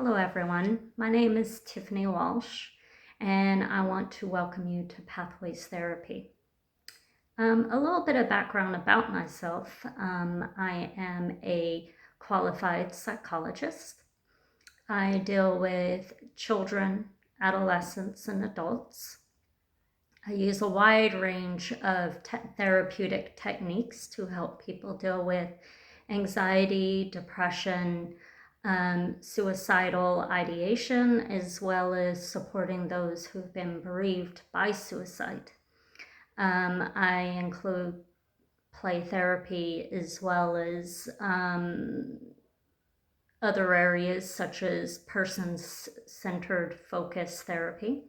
Hello everyone, my name is Tiffany Walsh and I want to welcome you to Pathways Therapy. A little bit of background about myself. I am a qualified psychologist. I deal with children, adolescents, and adults. I use a wide range of therapeutic techniques to help people deal with anxiety, depression, suicidal ideation, as well as supporting those who've been bereaved by suicide. I include play therapy as well as other areas such as person-centered focus therapy.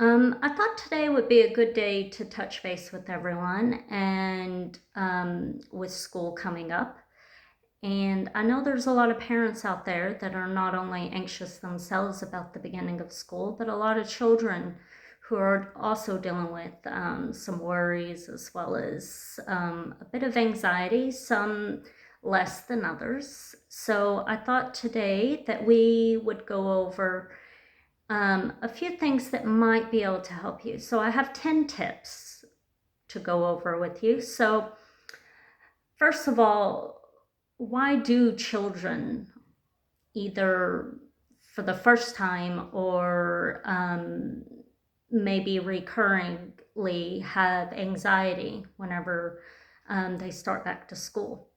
I thought today would be a good day to touch base with everyone and with school coming up. And I know there's a lot of parents out there that are not only anxious themselves about the beginning of school, but a lot of children who are also dealing with some worries as well as a bit of anxiety, some less than others. So I thought today that we would go over a few things that might be able to help you. So I have 10 tips to go over with you. So first of all, why do children either for the first time or maybe recurringly have anxiety whenever they start back to school?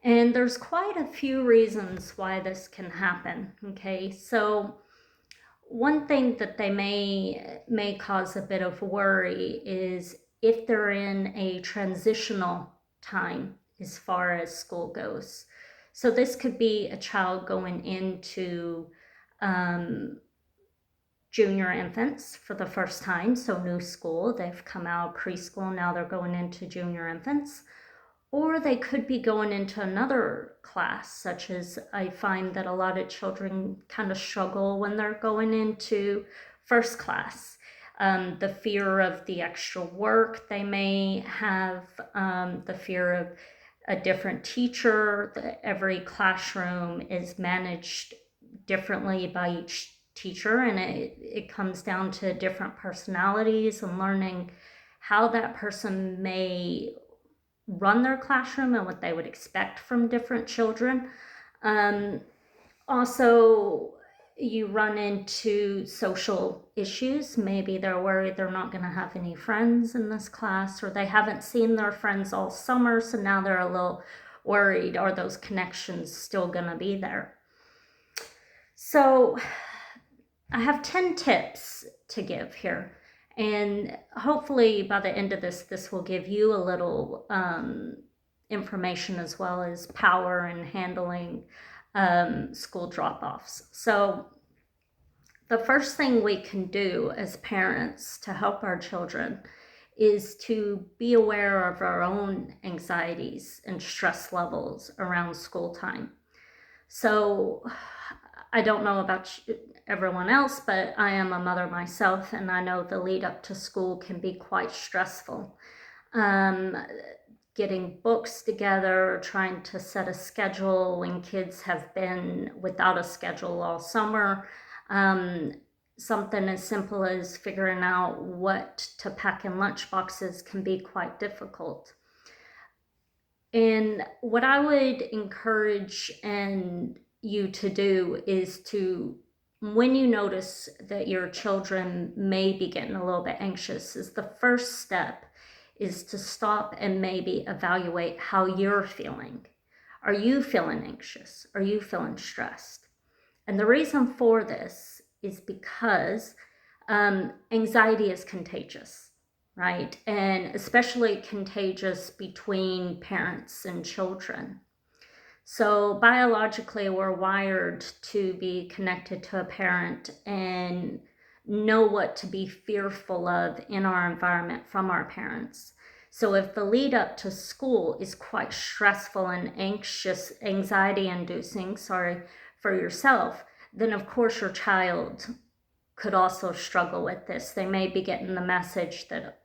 And there's quite a few reasons why this can happen, okay? So one thing that they may cause a bit of worry is if they're in a transitional time as far as school goes. So this could be a child going into junior infants for the first time, so new school. They've come out of preschool, now they're going into junior infants. Or they could be going into another class, such as I find that a lot of children kind of struggle when they're going into first class. The fear of the extra work they may have, the fear of a different teacher. Every classroom is managed differently by each teacher, and it comes down to different personalities and learning how that person may run their classroom and what they would expect from different children. Also, you run into social issues. Maybe they're worried they're not going to have any friends in this class, or they haven't seen their friends all summer, so now they're a little worried, are those connections still going to be there? So I have 10 tips to give here. And hopefully by the end of this will give you a little information as well as power in handling school drop-offs. So the first thing we can do as parents to help our children is to be aware of our own anxieties and stress levels around school time. So I don't know about everyone else, but I am a mother myself, and I know the lead up to school can be quite stressful. Getting books together, trying to set a schedule when kids have been without a schedule all summer. Something as simple as figuring out what to pack in lunch boxes can be quite difficult. And what I would encourage you to do is to, when you notice that your children may be getting a little bit anxious, is the first step is to stop and maybe evaluate how you're feeling. Are you feeling anxious? Are you feeling stressed? And the reason for this is because anxiety is contagious, right? And especially contagious between parents and children. So biologically, we're wired to be connected to a parent and know what to be fearful of in our environment from our parents. So if the lead up to school is quite stressful and anxiety inducing, for yourself, then of course your child could also struggle with this. They may be getting the message that,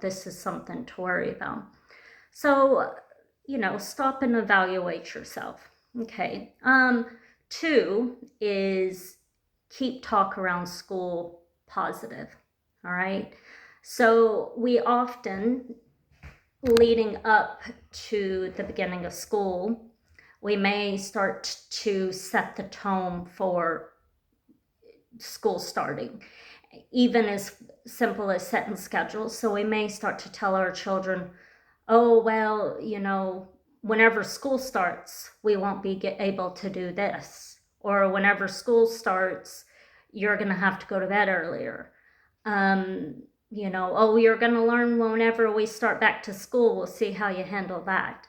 this is something to worry about. So, stop and evaluate yourself. Okay. 2 is keep talk around school positive. All right. So we often, leading up to the beginning of school, we may start to set the tone for school starting, even as simple as setting schedules. So we may start to tell our children, oh, well, whenever school starts, we won't be able to do this. Or whenever school starts, you're going to have to go to bed earlier. Oh, you're going to learn whenever we start back to school. We'll see how you handle that.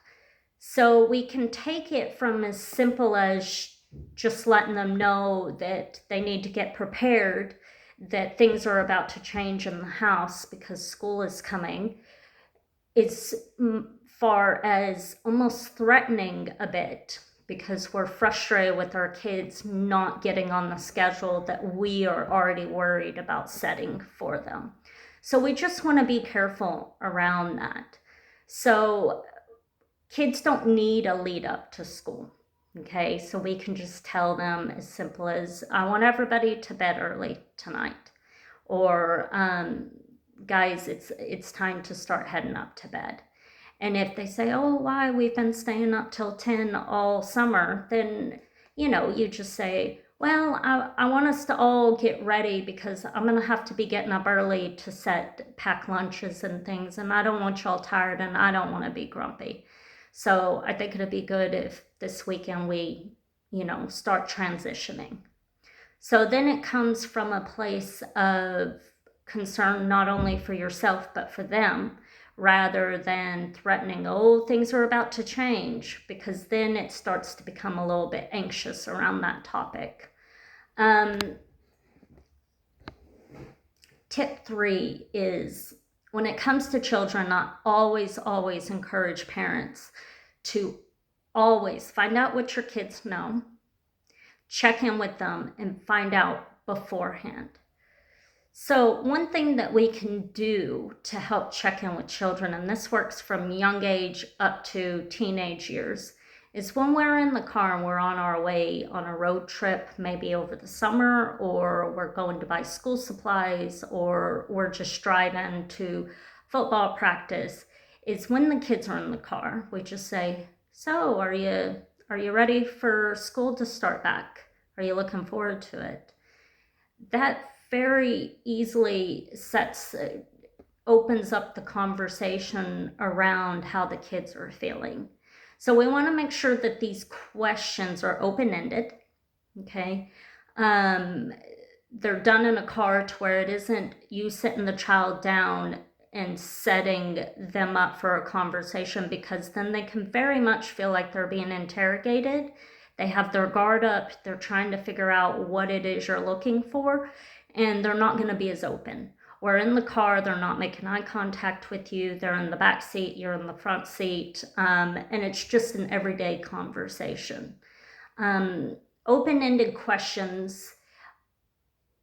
So we can take it from as simple as just letting them know that they need to get prepared, that things are about to change in the house because school is coming, as far as almost threatening a bit, because we're frustrated with our kids not getting on the schedule that we are already worried about setting for them. So we just want to be careful around that. So kids don't need a lead up to school. Okay, so we can just tell them as simple as, I want everybody to bed early tonight. Or, guys, it's time to start heading up to bed. And if they say, oh, why, we've been staying up till 10 all summer, then, you just say, well, I want us to all get ready because I'm going to have to be getting up early to pack lunches and things. And I don't want y'all tired and I don't want to be grumpy. So I think it'd be good if this weekend we, start transitioning. So then it comes from a place of concern not only for yourself but for them, rather than threatening, oh, things are about to change, because then it starts to become a little bit anxious around that topic. Tip 3 is, when it comes to children, I always encourage parents to always find out what your kids know, check in with them, and find out beforehand. So one thing that we can do to help check in with children, and this works from young age up to teenage years, is when we're in the car and we're on our way on a road trip, maybe over the summer, or we're going to buy school supplies, or we're just driving to football practice, is when the kids are in the car, we just say, so are you ready for school to start back? Are you looking forward to it? That very easily opens up the conversation around how the kids are feeling. So we want to make sure that these questions are open-ended, okay? They're done in a car to where it isn't you sitting the child down and setting them up for a conversation, because then they can very much feel like they're being interrogated. They have their guard up, they're trying to figure out what it is you're looking for, and they're not going to be as open. Or in the car, they're not making eye contact with you, they're in the back seat, you're in the front seat, and it's just an everyday conversation. Open-ended questions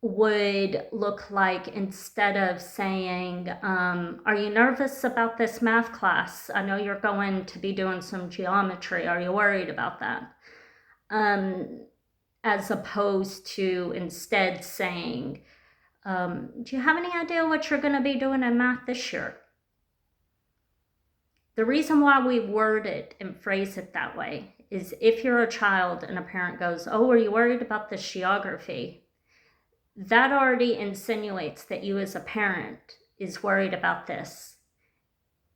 would look like, instead of saying, are you nervous about this math class? I know you're going to be doing some geometry. Are you worried about that? As opposed to instead saying, do you have any idea what you're going to be doing in math this year? The reason why we word it and phrase it that way is, if you're a child and a parent goes, oh, are you worried about this geography? That already insinuates that you as a parent is worried about this,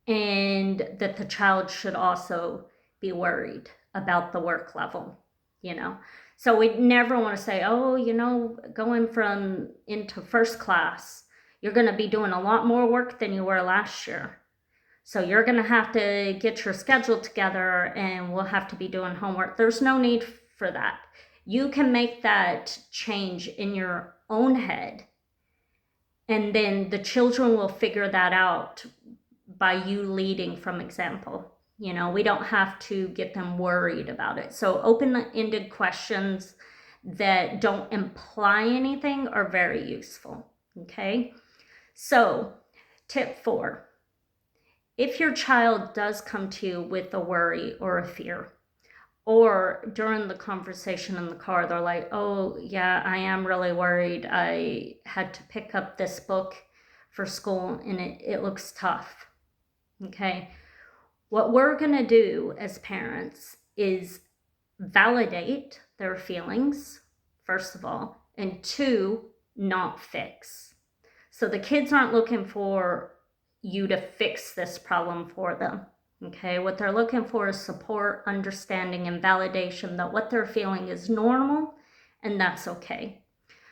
and that the child should also be worried about the work level, So we never want to say, oh, going from into first class, you're going to be doing a lot more work than you were last year. So you're going to have to get your schedule together and we'll have to be doing homework. There's no need for that. You can make that change in your own head, and then the children will figure that out by you leading from example. We don't have to get them worried about it. So open-ended questions that don't imply anything are very useful, okay? So tip 4, if your child does come to you with a worry or a fear, Or during the conversation in the car, they're like, oh, yeah, I am really worried. I had to pick up this book for school and it looks tough. Okay. What we're going to do as parents is validate their feelings, first of all, and two, not fix. So the kids aren't looking for you to fix this problem for them. Okay, what they're looking for is support, understanding, and validation that what they're feeling is normal and that's okay.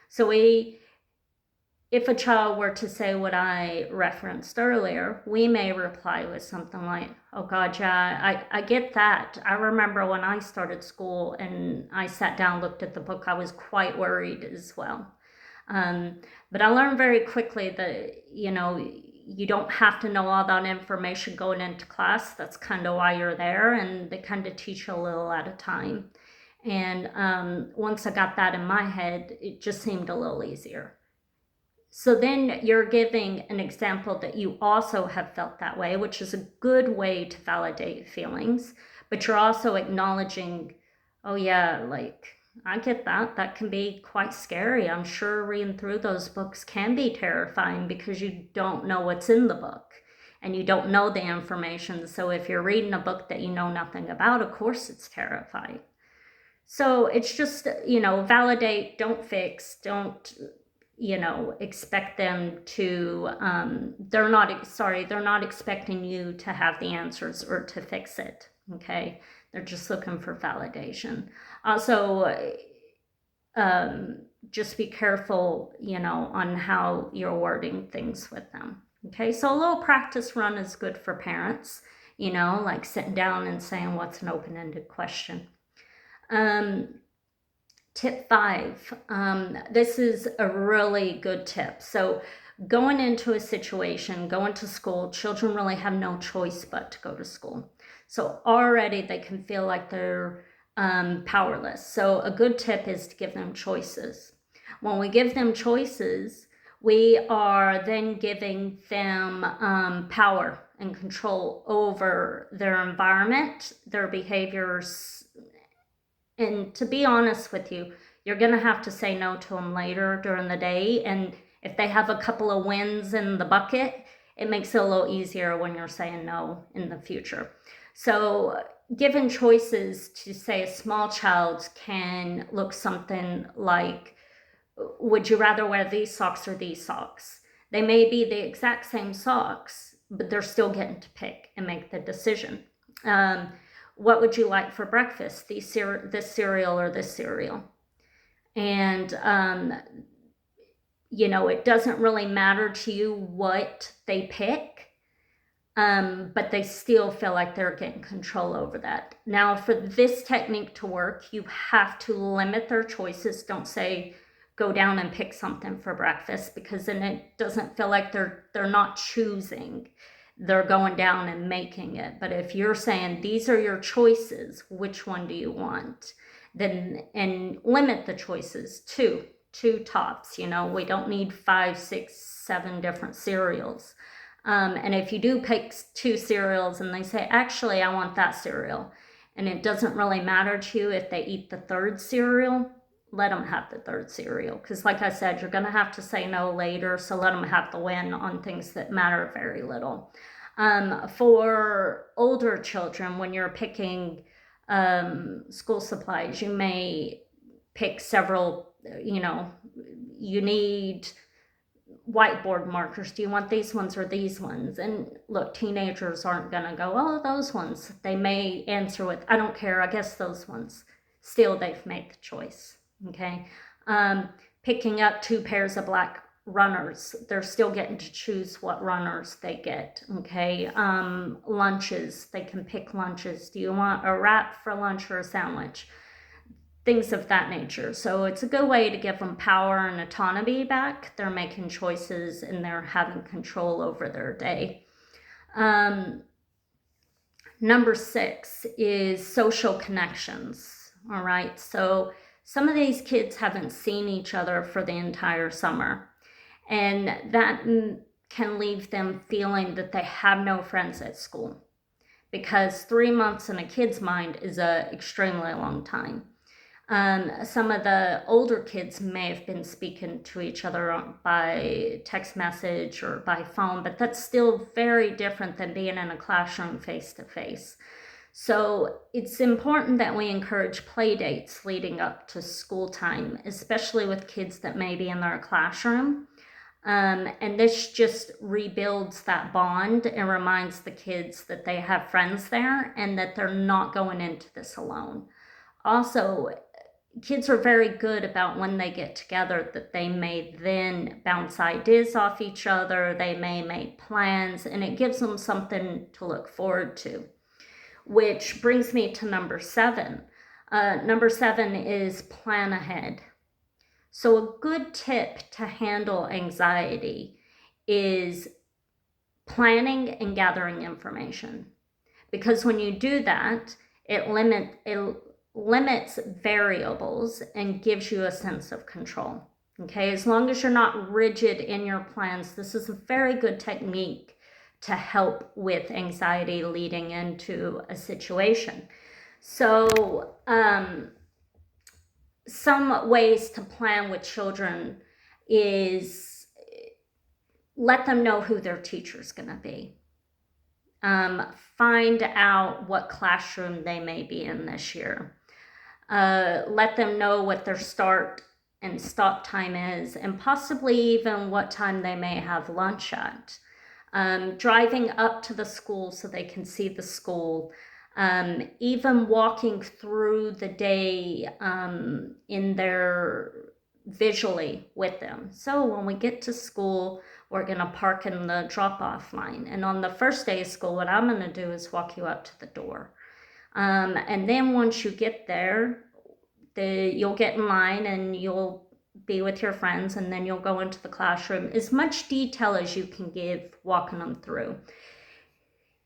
So if a child were to say what I referenced earlier, we may reply with something like, oh God, yeah, I get that. I remember when I started school and I sat down, looked at the book, I was quite worried as well. But I learned very quickly that, you don't have to know all that information going into class. That's kind of why you're there, and they kind of teach you a little at a time. And once I got that in my head, it just seemed a little easier. So then you're giving an example that you also have felt that way, which is a good way to validate feelings, but you're also acknowledging, oh yeah, like, I get that. That can be quite scary. I'm sure reading through those books can be terrifying because you don't know what's in the book and you don't know the information. So if you're reading a book that you know nothing about, of course it's terrifying. So it's just, validate, don't fix, don't, expect them to, they're not expecting you to have the answers or to fix it. Okay. They're just looking for validation. Also, just be careful, on how you're wording things with them. Okay, so a little practice run is good for parents, like sitting down and saying what's an open-ended question. Tip 5, this is a really good tip. So going into a situation, going to school, children really have no choice but to go to school. So already they can feel like they're powerless. So a good tip is to give them choices. When we give them choices, we are then giving them power and control over their environment, their behaviors. And to be honest with you, you're going to have to say no to them later during the day. And if they have a couple of wins in the bucket, it makes it a little easier when you're saying no in the future. So given choices to say a small child can look something like, would you rather wear these socks or these socks? They may be the exact same socks, but they're still getting to pick and make the decision. What would you like for breakfast? This cereal or this cereal? And, it doesn't really matter to you what they pick, but they still feel like they're getting control over that. Now, for this technique to work, you have to limit their choices. Don't say, go down and pick something for breakfast, because then it doesn't feel like they're not choosing. They're going down and making it. But if you're saying, these are your choices, which one do you want? Then, and limit the choices to two tops. We don't need 5, 6, 7 different cereals. And if you do pick 2 cereals and they say, actually, I want that cereal, and it doesn't really matter to you if they eat the 3rd cereal, let them have the 3rd cereal. Because like I said, you're going to have to say no later, so let them have the win on things that matter very little. For older children, when you're picking school supplies, you may pick several, you need whiteboard markers. Do you want these ones or these ones? And look, teenagers aren't going to go, oh, those ones. They may answer with, I don't care, I guess those ones. Still, they've made the choice. Okay. Picking up 2 pairs of black runners, they're still getting to choose what runners they get. Okay. Lunches, they can pick lunches. Do you want a wrap for lunch or a sandwich? Things of that nature. So it's a good way to give them power and autonomy back. They're making choices and they're having control over their day. Number 6 is social connections. All right. So some of these kids haven't seen each other for the entire summer, and that can leave them feeling that they have no friends at school. because 3 months in a kid's mind is an extremely long time. Some of the older kids may have been speaking to each other by text message or by phone, but that's still very different than being in a classroom face to face. So it's important that we encourage play dates leading up to school time, especially with kids that may be in their classroom. And this just rebuilds that bond and reminds the kids that they have friends there and that they're not going into this alone. Also, kids are very good about when they get together that they may then bounce ideas off each other, they may make plans, and it gives them something to look forward to. Which brings me to number 7. Number 7 is plan ahead. So a good tip to handle anxiety is planning and gathering information. Because when you do that, it limits variables and gives you a sense of control. Okay, as long as you're not rigid in your plans, this is a very good technique to help with anxiety leading into a situation. So, some ways to plan with children is let them know who their teacher's going to be. Find out what classroom they may be in this year. Let them know what their start and stop time is, and possibly even what time they may have lunch at. Driving up to the school so they can see the school. Even walking through the day in their visually with them. So when we get to school, we're going to park in the drop-off line. And on the first day of school, what I'm going to do is walk you up to the door. And then once you get there, you'll get in line and you'll be with your friends, and then you'll go into the classroom. As much detail as you can give walking them through.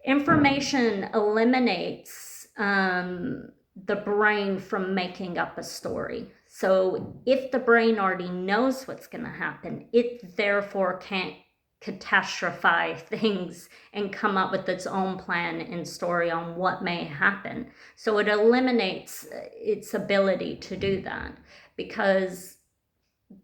Information eliminates the brain from making up a story. So if the brain already knows what's going to happen, it therefore can't catastrophize things and come up with its own plan and story on what may happen. So it eliminates its ability to do that, because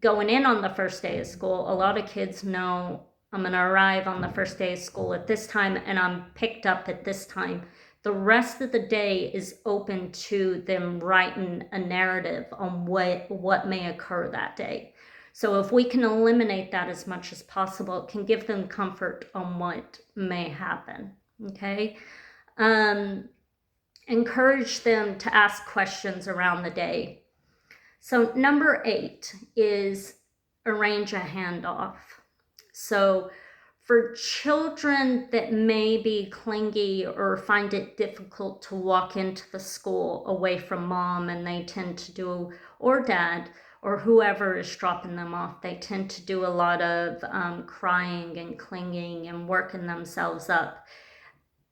going in on the first day of school, a lot of kids know I'm going to arrive on the first day of school at this time and I'm picked up at this time. The rest of the day is open to them writing a narrative on what may occur that day. So if we can eliminate that as much as possible, it can give them comfort on what may happen, okay? Encourage them to ask questions around the day. So number 8 is arrange a handoff. So for children that may be clingy or find it difficult to walk into the school away from mom, and they tend to do, or dad, or whoever is dropping them off, they tend to do a lot of crying and clinging and working themselves up.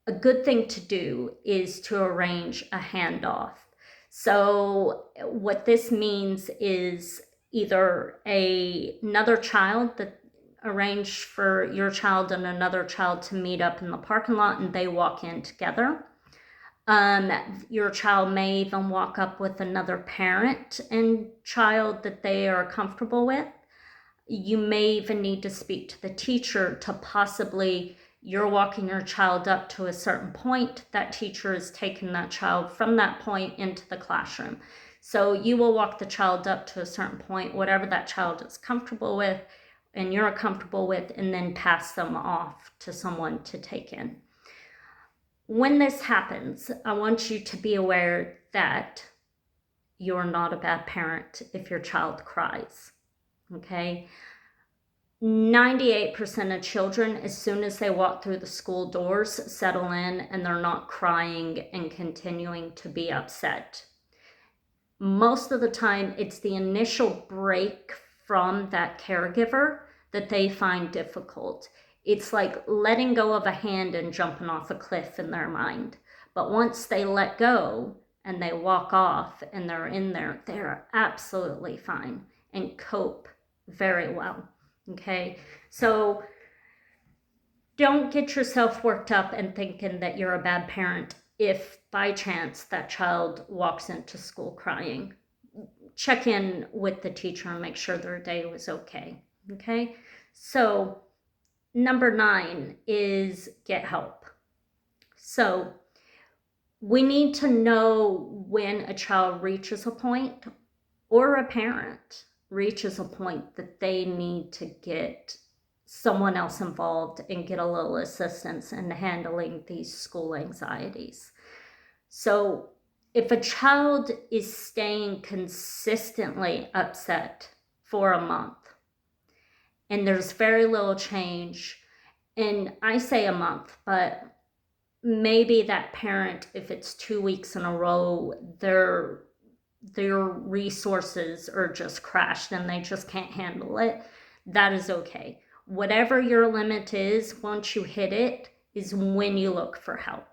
A good thing to do is to arrange a handoff. So what this means is either another child that arrange for your child and another child to meet up in the parking lot and they walk in together. Your child may even walk up with another parent and child that they are comfortable with. You may even need to speak to the teacher to possibly, you're walking your child up to a certain point, that teacher is taking that child from that point into the classroom. So you will walk the child up to a certain point, whatever that child is comfortable with and you're comfortable with, and then pass them off to someone to take in. When this happens, I want you to be aware that you're not a bad parent if your child cries, okay? 98% of children, as soon as they walk through the school doors, settle in and they're not crying and continuing to be upset. Most of the time, it's the initial break from that caregiver that they find difficult. It's like letting go of a hand and jumping off a cliff in their mind. But once they let go and they walk off and they're in there, they're absolutely fine and cope very well. Okay, so Don't get yourself worked up and thinking that you're a bad parent if by chance that child walks into school crying. Check in with the teacher and make sure their day was okay. Okay? So, number 9 is get help. So, we need to know when a child reaches a point, or a parent reaches a point, that they need to get someone else involved and get a little assistance in handling these school anxieties. So if a child is staying consistently upset for a month and there's very little change, and I say a month, but maybe that parent, if it's 2 weeks in a row, their resources are just crashed and they just can't handle it, that is okay. Whatever your limit is, once you hit it, is when you look for help.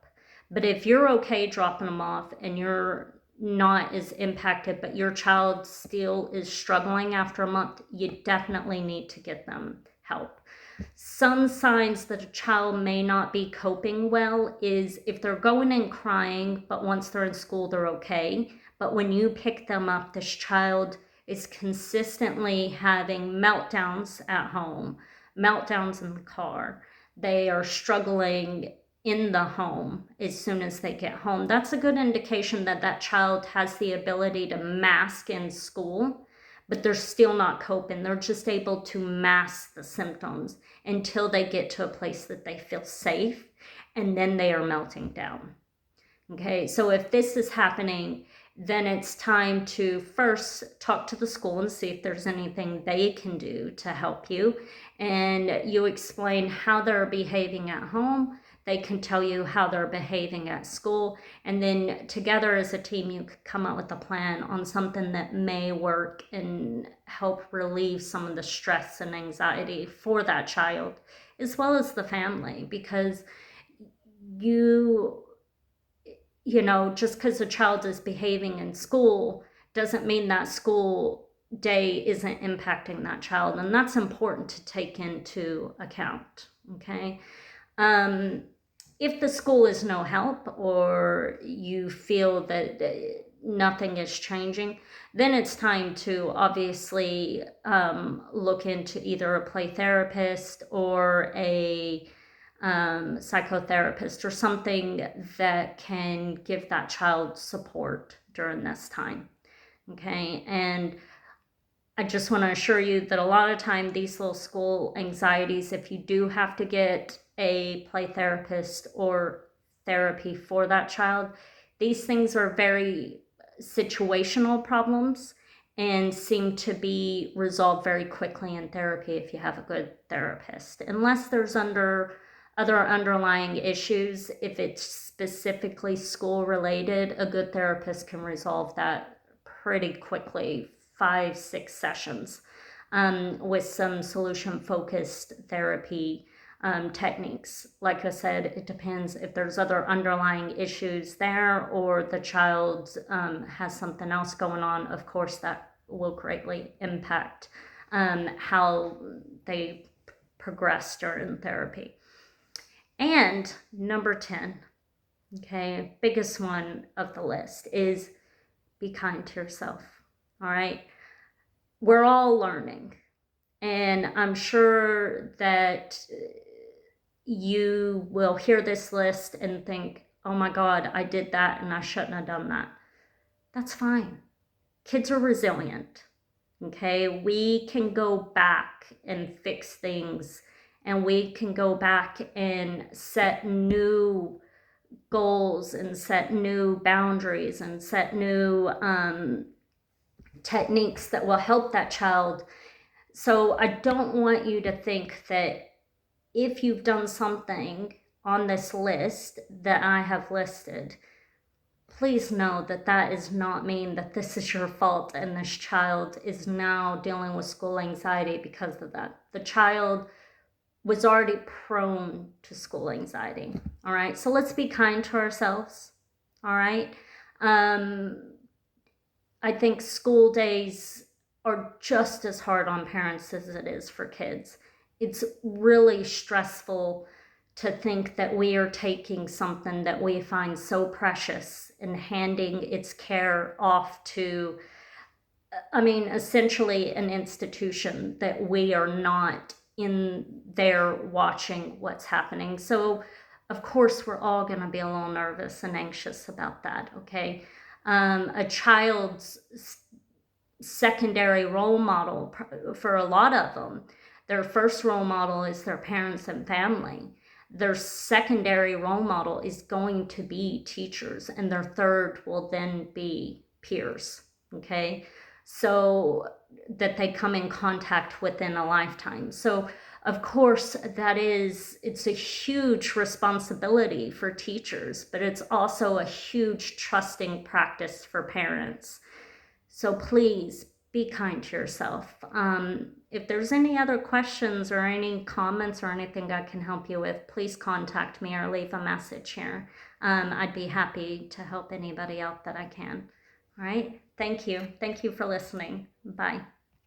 But if you're okay dropping them off and you're not as impacted, but your child still is struggling after a month, you definitely need to get them help. Some signs that a child may not be coping well is if they're going and crying, but once they're in school, they're okay. But when you pick them up, this child is consistently having meltdowns at home, meltdowns in the car. They are struggling in the home as soon as they get home. That's a good indication that that child has the ability to mask in school, but they're still not coping. They're just able to mask the symptoms until they get to a place that they feel safe, and then they are melting down. Okay, so if this is happening, then it's time to first talk to the school and see if there's anything they can do to help you. And you explain how they're behaving at home. They can tell you how they're behaving at school. And then together as a team, you could come up with a plan on something that may work and help relieve some of the stress and anxiety for that child, as well as the family. Because just because a child is behaving in school doesn't mean that school day isn't impacting that child. And that's important to take into account, okay? If the school is no help, or you feel that nothing is changing, then it's time to obviously look into either a play therapist or a psychotherapist, or something that can give that child support during this time. Okay, and I just want to assure you that a lot of time these little school anxieties, if you do have to get a play therapist or therapy for that child, these things are very situational problems and seem to be resolved very quickly in therapy if you have a good therapist. Unless there's other underlying issues, if it's specifically school related, a good therapist can resolve that pretty quickly, 5-6 sessions, with some solution focused therapy techniques. Like I said, it depends if there's other underlying issues there, or the child has something else going on. Of course, that will greatly impact how they progress during therapy. And number 10, okay, biggest one of the list, is be kind to yourself. All right, we're all learning, and I'm sure that you will hear this list and think, oh my God, I did that and I shouldn't have done that. That's fine. Kids are resilient. Okay, we can go back and fix things, and we can go back and set new goals and set new boundaries and set new techniques that will help that child. So I don't want you to think that if you've done something on this list that I have listed, please know that that does not mean that this is your fault and this child is now dealing with school anxiety because of that. The child was already prone to school anxiety. All right, so let's be kind to ourselves. All right. I think school days are just as hard on parents as it is for kids. It's really stressful to think that we are taking something that we find so precious and handing its care off to, I mean, essentially an institution that we are not in there watching what's happening. So, of course, we're all going to be a little nervous and anxious about that, okay? A child's secondary role model for a lot of them, their first role model is their parents and family. Their secondary role model is going to be teachers, and their third will then be peers, okay? So that they come in contact within a lifetime. So of course it's a huge responsibility for teachers, but it's also a huge trusting practice for parents. So please be kind to yourself. If there's any other questions or any comments or anything I can help you with, please contact me or leave a message here. I'd be happy to help anybody out that I can. All right. Thank you. Thank you for listening. Bye.